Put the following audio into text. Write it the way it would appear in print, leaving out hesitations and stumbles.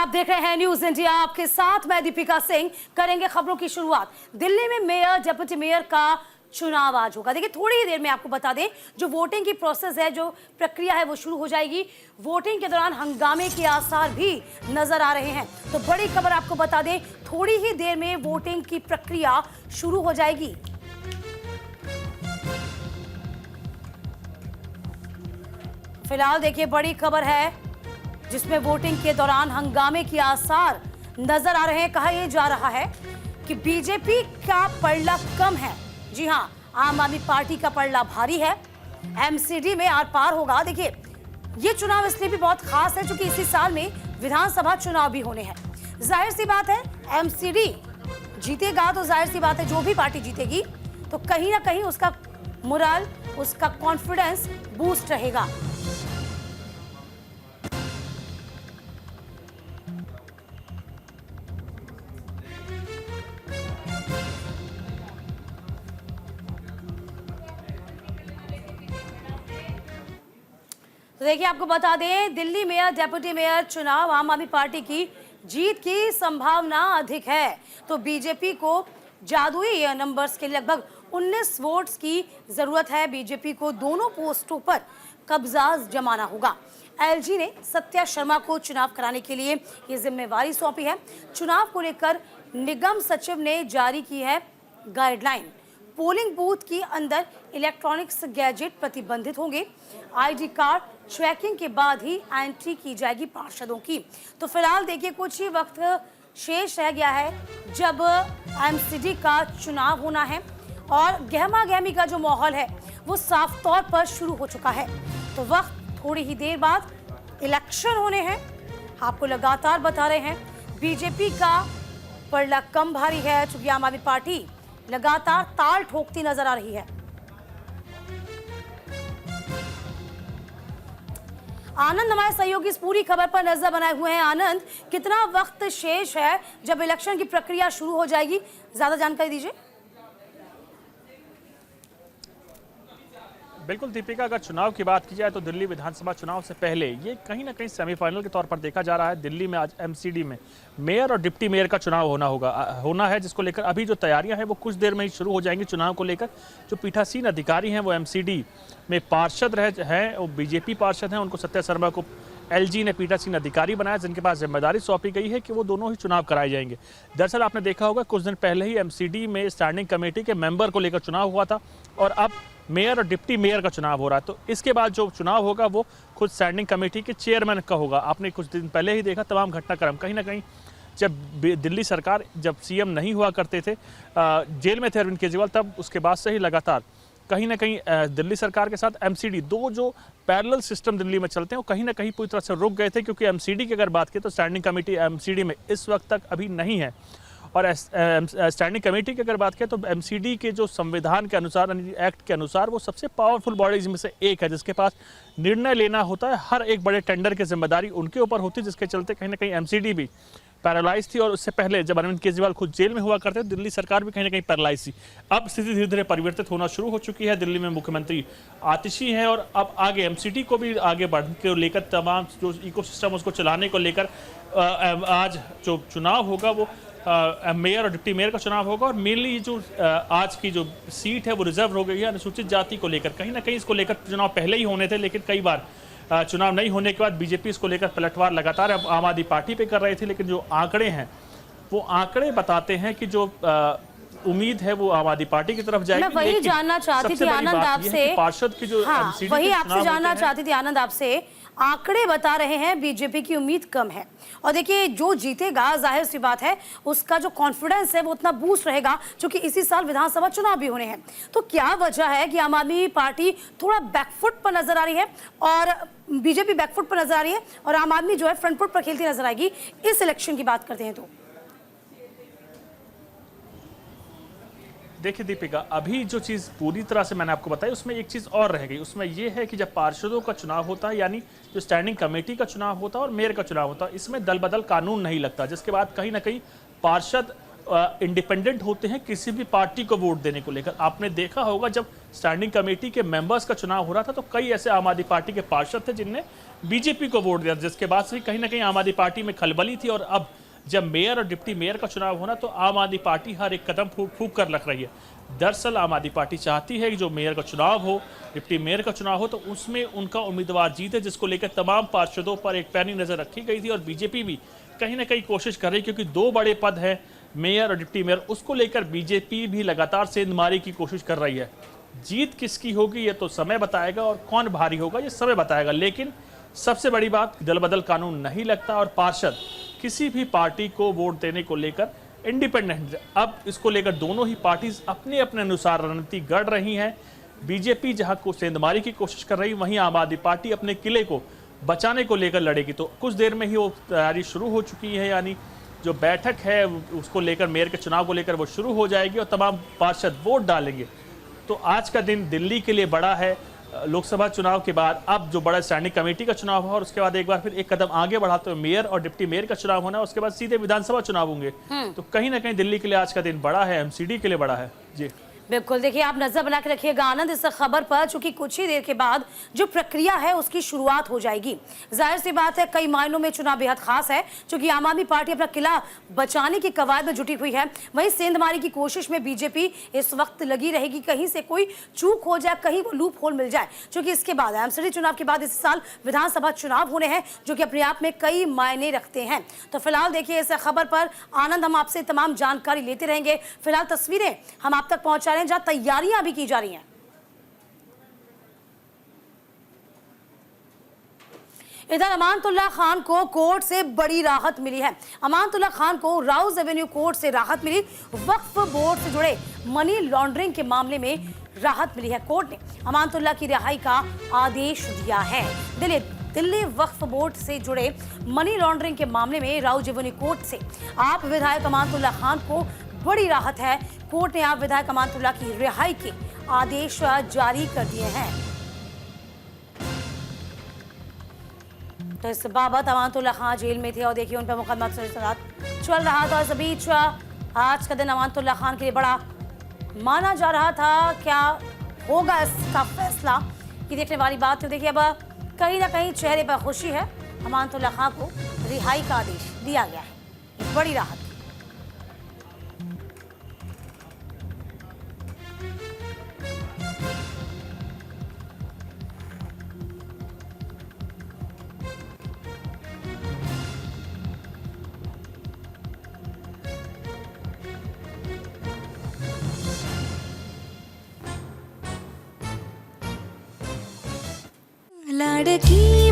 आप देख रहे हैं न्यूज इंडिया, आपके साथ मैं दीपिका सिंह। करेंगे खबरों की शुरुआत। दिल्ली में मेयर, डिप्टी मेयर का चुनाव आज होगा। देखिए, थोड़ी ही देर में आपको बता दें, जो वोटिंग की प्रोसेस है, जो प्रक्रिया है, वो शुरू हो जाएगी। वोटिंग के दौरान हंगामे के आसार भी नजर आ रहे हैं। तो बड़ी खबर आपको बता दें, थोड़ी ही देर में वोटिंग की प्रक्रिया शुरू हो जाएगी। फिलहाल देखिए, बड़ी खबर है जिसमें वोटिंग के दौरान हंगामे के आसार नजर आ रहे हैं। कहा यह जा रहा है कि बीजेपी का पलड़ा कम है। जी हां, आम आदमी पार्टी का पलड़ा भारी है। एमसीडी में आर पार होगा। देखिए, ये चुनाव इसलिए भी बहुत खास है क्योंकि इसी साल में विधानसभा चुनाव भी होने हैं। जाहिर सी बात है, एमसीडी जीतेगा तो जाहिर सी बात है, जो भी पार्टी जीतेगी तो कहीं ना कहीं उसका मोरल, उसका कॉन्फिडेंस बूस्ट रहेगा। तो देखिए, आपको बता दें, दिल्ली मेयर, डिप्टी मेयर चुनाव, आम आदमी पार्टी की जीत की संभावना अधिक है। तो बीजेपी को जादुई नंबर्स के लगभग 19 वोट्स की जरूरत है। बीजेपी को दोनों पोस्टों पर कब्जा जमाना होगा। एलजी ने सत्या शर्मा को चुनाव कराने के लिए ये जिम्मेवारी सौंपी है। चुनाव को लेकर निगम सचिव ने जारी की है गाइडलाइन। पोलिंग बूथ के अंदर इलेक्ट्रॉनिक्स गैजेट प्रतिबंधित होंगे। आईडी कार्ड चेकिंग के बाद ही एंट्री की जाएगी पार्षदों की। तो फिलहाल देखिए, कुछ ही वक्त शेष रह गया है जब एमसीडी का चुनाव होना है और गहमा गहमी का जो माहौल है वो साफ तौर पर शुरू हो चुका है। तो वक्त थोड़ी ही देर बाद इलेक्शन होने हैं। आपको लगातार बता रहे हैं, बीजेपी का पलड़ा कम भारी है क्योंकि आम आदमी पार्टी लगातार ताल ठोकती नजर आ रही है। आनंद हमारे सहयोगी इस पूरी खबर पर नजर बनाए हुए हैं। आनंद, कितना वक्त शेष है जब इलेक्शन की प्रक्रिया शुरू हो जाएगी, ज्यादा जानकारी दीजिए। बिल्कुल दीपिका, अगर चुनाव की बात की जाए तो दिल्ली विधानसभा चुनाव से पहले ये कहीं ना कहीं सेमीफाइनल के तौर पर देखा जा रहा है। दिल्ली में आज एमसीडी में मेयर और डिप्टी मेयर का चुनाव होना है, जिसको लेकर अभी जो तैयारियां हैं वो कुछ देर में ही शुरू हो जाएंगी। चुनाव को लेकर जो पीठासीन अधिकारी हैं वो एमसीडी में पार्षद हैं, वो बीजेपी पार्षद हैं। उनको सत्या शर्मा को एलजी ने पीठासीन अधिकारी बनाया, जिनके पास जिम्मेदारी सौंपी गई है कि वो दोनों ही चुनाव कराए जाएंगे। दरअसल आपने देखा होगा, कुछ दिन पहले ही एमसीडी में स्टैंडिंग कमेटी के मेंबर को लेकर चुनाव हुआ था और अब मेयर और डिप्टी मेयर का चुनाव हो रहा है। तो इसके बाद जो चुनाव होगा वो खुद स्टैंडिंग कमेटी के चेयरमैन का होगा। आपने कुछ दिन पहले ही देखा तमाम घटनाक्रम। कहीं ना कहीं जब दिल्ली सरकार, जब सीएम नहीं हुआ करते थे, जेल में थे अरविंद केजरीवाल, तब उसके बाद से ही लगातार कहीं ना कहीं दिल्ली सरकार के साथ एमसीडी, दो जो पैरेलल सिस्टम दिल्ली में चलते हैं, वो कहीं ना कहीं पूरी तरह से रुक गए थे। क्योंकि एमसीडी की अगर बात करें तो स्टैंडिंग कमेटी एमसीडी में इस वक्त तक अभी नहीं है। और स्टैंडिंग कमेटी की अगर बात करें तो एमसीडी के जो संविधान के अनुसार, एक्ट के अनुसार, वो सबसे पावरफुल बॉडीज में से एक है, जिसके पास निर्णय लेना होता है। हर एक बड़े टेंडर की जिम्मेदारी उनके ऊपर होती है, जिसके चलते कहीं ना कहीं एमसीडी भी पैरालाइज थी। और उससे पहले जब अरविंद केजरीवाल खुद जेल में हुआ करते, दिल्ली सरकार भी कहीं ना कहीं पैरालाइज थी। अब स्थिति धीरे धीरे परिवर्तित होना शुरू हो चुकी है। दिल्ली में मुख्यमंत्री आतिशी हैं और अब आगे एमसीडी को भी आगे बढ़ने को लेकर, तमाम जो इकोसिस्टम उसको चलाने को लेकर आज जो चुनाव होगा वो मेयर और डिप्टी मेयर का चुनाव होगा। और मेनली जो आज की जो सीट है वो रिजर्व हो गई है अनुसूचित जाति को लेकर। कहीं ना कहीं इसको लेकर चुनाव पहले ही होने थे, लेकिन कई बार चुनाव नहीं होने के बाद बीजेपी इसको लेकर पलटवार लगातार आम आदमी पार्टी पे कर रही थी। लेकिन जो आंकड़े हैं वो आंकड़े बताते हैं कि जो उम्मीद है वो आम आदमी पार्टी की तरफ जाएगी। मैं वही जानना चाहती थी आनंद आपसे, पार्षद की जो वही आपसे जानना चाहती थी आनंद आपसे। आंकड़े बता रहे हैं बीजेपी की उम्मीद कम है, और देखिए, जो जीतेगा जाहिर सी बात है उसका जो कॉन्फिडेंस है वो उतना बूस्ट रहेगा क्योंकि इसी साल विधानसभा चुनाव भी होने हैं। तो क्या वजह है कि आम आदमी पार्टी थोड़ा बैकफुट पर नजर आ रही है और बीजेपी बैकफुट पर नजर आ रही है और आम आदमी जो है फ्रंट फुट पर खेलती नजर आएगी इस इलेक्शन की बात करते हैं? तो देखिए दीपिका, अभी जो चीज़ पूरी तरह से मैंने आपको बताई, उसमें एक चीज़ और रह गई। उसमें यह है कि जब पार्षदों का चुनाव होता है, यानी जो स्टैंडिंग कमेटी का चुनाव होता है और मेयर का चुनाव होता है, इसमें दल बदल कानून नहीं लगता, जिसके बाद कहीं ना कहीं पार्षद इंडिपेंडेंट होते हैं किसी भी पार्टी को वोट देने को लेकर। आपने देखा होगा जब स्टैंडिंग कमेटी के मेंबर्स का चुनाव हो रहा था, तो कई ऐसे आम आदमी पार्टी के पार्षद थे जिनने बीजेपी को वोट दिया, जिसके बाद से कहीं ना कहीं आम आदमी पार्टी में खलबली थी। और अब जब मेयर और डिप्टी मेयर का चुनाव होना, तो आम आदमी पार्टी हर एक कदम फूंक फूंक कर रख रही है। दरअसल आम आदमी पार्टी चाहती है कि जो मेयर का चुनाव हो, डिप्टी मेयर का चुनाव हो, तो उसमें उनका उम्मीदवार जीते, जिसको लेकर तमाम पार्षदों पर एक पैनी नजर रखी गई थी। और बीजेपी भी कहीं ना कहीं कोशिश कर रही, क्योंकि दो बड़े पद हैं, मेयर और डिप्टी मेयर, उसको लेकर बीजेपी भी लगातार सेंधमारी की कोशिश कर रही है। जीत किसकी होगी ये तो समय बताएगा, और कौन भारी होगा ये समय बताएगा। लेकिन सबसे बड़ी बात, दल बदल कानून नहीं लगता और पार्षद किसी भी पार्टी को वोट देने को लेकर इंडिपेंडेंट। अब इसको लेकर दोनों ही पार्टीज अपने अपने अनुसार रणनीति गढ़ रही हैं। बीजेपी जहां को सेंधमारी की कोशिश कर रही, वहीं आम आदमी पार्टी अपने किले को बचाने को लेकर लड़ेगी। तो कुछ देर में ही वो तैयारी शुरू हो चुकी है, यानी जो बैठक है उसको लेकर, मेयर के चुनाव को लेकर वो शुरू हो जाएगी और तमाम पार्षद वोट डालेंगे। तो आज का दिन दिल्ली के लिए बड़ा है। लोकसभा चुनाव के बाद अब जो बड़ा स्टैंडिंग कमेटी का चुनाव है, और उसके बाद एक बार फिर एक कदम आगे बढ़ाते हुए मेयर और डिप्टी मेयर का चुनाव होना है, उसके बाद सीधे विधानसभा चुनाव होंगे। तो कहीं ना कहीं दिल्ली के लिए आज का दिन बड़ा है, एमसीडी के लिए बड़ा है। जी बिल्कुल, देखिए आप नजर बना के रखिएगा आनंद इस खबर पर, चूंकि कुछ ही देर के बाद जो प्रक्रिया है उसकी शुरुआत हो जाएगी। जाहिर सी बात है, कई मायनों में चुनाव बेहद खास है, क्योंकि आम आदमी पार्टी अपना किला बचाने की कवायद में जुटी हुई है। वहीं सेंधमारी की कोशिश में बीजेपी इस वक्त लगी रहेगी, कहीं से कोई चूक हो जाए, कहीं वो लूप होल मिल जाए, क्योंकि इसके बाद एमसीडी चुनाव के बाद इस साल विधानसभा चुनाव होने हैं, जो कि अपने आप में कई मायने रखते हैं। तो फिलहाल देखिए इस खबर पर आनंद, हम आपसे तमाम जानकारी लेते रहेंगे। फिलहाल तस्वीरें हम आप तक पहुंचा रहे हैं, जहां तैयारियां भी की जा रही हैं। इधर अमानतुल्लाह खान को कोर्ट से बड़ी राहत मिली है। अमानतुल्लाह खान को राउज एवेन्यू कोर्ट से राहत मिली। वक्फ बोर्ड से जुड़े मनी लॉन्ड्रिंग के मामले में राहत मिली है। कोर्ट ने अमानतुल्लाह की रिहाई का आदेश दिया है। दिल्ली वक्फ बोर्ड से जुड़े मनी लॉन्ड्रिंग के मामले में राउज एवेन्यू कोर्ट से आप विधायक अमानतुल्लाह खान को बड़ी राहत है। कोर्ट ने आप विधायक अमानतुल्लाह की रिहाई के आदेश जारी कर दिए हैं। तो इस बाबत अमानतुल्लाह खान जेल में थे और देखिए उन पर मुकदमा चल रहा था। इस बीच आज का दिन अमानतुल्लाह खान के लिए बड़ा माना जा रहा था। क्या होगा इसका फैसला, ये देखने वाली बात। तो देखिए अब कहीं ना कहीं चेहरे पर खुशी है। अमानतुल्लाह खान को रिहाई का आदेश दिया गया है, बड़ी राहत। लड़की